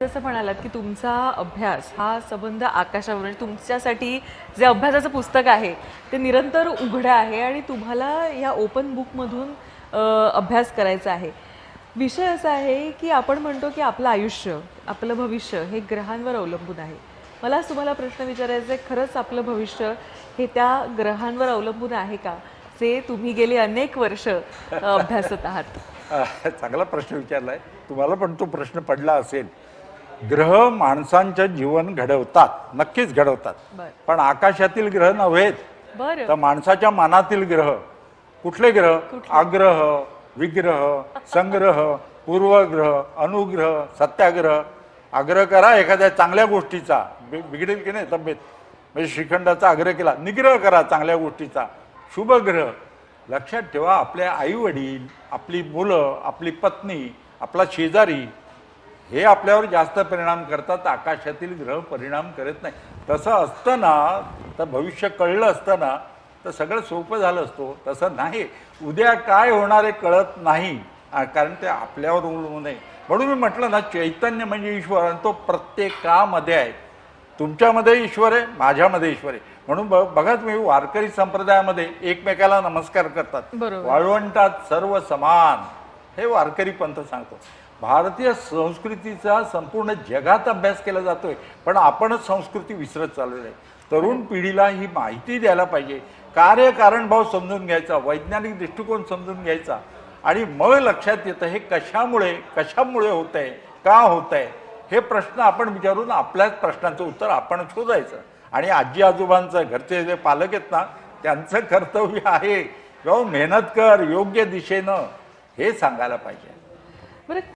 जसं म्हणालात की तुमचा अभ्यास हा संबंध आकाशावर म्हणजे तुमच्यासाठी जे अभ्यासाचं पुस्तक आहे ते निरंतर उघडं आहे आणि तुम्हाला या ओपन बुकमधून अभ्यास करायचा आहे. विषय असा आहे की आपण म्हणतो की आपलं आयुष्य आपलं भविष्य हे ग्रहांवर अवलंबून आहे. मला आज तुम्हाला प्रश्न विचारायचा आहे, खरंच आपलं भविष्य हे त्या ग्रहांवर अवलंबून आहे का, जे तुम्ही गेली अनेक वर्ष अभ्यासत आहात? चांगला प्रश्न विचारलाय. तुम्हाला पण तो प्रश्न पडला असेल. ग्रह माणसांचं जीवन घडवतात, नक्कीच घडवतात. बरं. पण आकाशातील ग्रह नव्हेत, बरं. तर माणसाच्या मनातील ग्रह. कुठले ग्रह? आग्रह, विग्रह, संग्रह, पूर्वग्रह, अनुग्रह, सत्याग्रह. आग्रह करा एखाद्या चांगल्या गोष्टीचा, बिघडेल की नाही तब्येत, म्हणजे श्रीखंडाचा आग्रह केला. निग्रह करा चांगल्या गोष्टीचा, शुभग्रह. लक्षात ठेवा, आपल्या आई वडील, आपली मुलं, आपली पत्नी, आपला शेजारी हे आपल्यावर जास्त परिणाम करतात, आकाशातील ग्रह परिणाम करत नाही. तसं असतं ना, तर भविष्य कळलं असतं ना, तर सगळं सोपं झालं असतं. तसं नाही. उद्या काय होणार आहे कळत नाही, कारण ते आपल्यावर अवलंबून आहे. म्हणून मी म्हटलं ना, चैतन्य म्हणजे ईश्वर आणि तो प्रत्येकामध्ये आहे. तुमच्यामध्ये ईश्वर आहे, माझ्यामध्ये ईश्वर आहे. म्हणून बघा तुम्ही, वारकरी संप्रदायामध्ये एकमेकाला नमस्कार करतात. वाळवंटात सर्व समान, हे वारकरी पंथ सांगतो. भारतीय संस्कृतीचा संपूर्ण जगात अभ्यास केला जातोय, पण आपणच संस्कृती विसरत चाललेलो आहे. तरुण पिढीला ही माहिती द्यायला पाहिजे. कार्यकारणभाव समजून घ्यायचा, वैज्ञानिक दृष्टिकोन समजून घ्यायचा, आणि मग लक्षात येतं हे कशामुळे होत आहे, का होत आहे, हे प्रश्न आपण विचारून आपल्याच प्रश्नांचं उत्तर आपण शोधायचं. आणि आजी आजोबांचं, घरचे जे पालक आहेत ना, त्यांचं कर्तव्य आहे, मेहनत कर योग्य दिशेनं, हे सांगायला पाहिजे. बरं.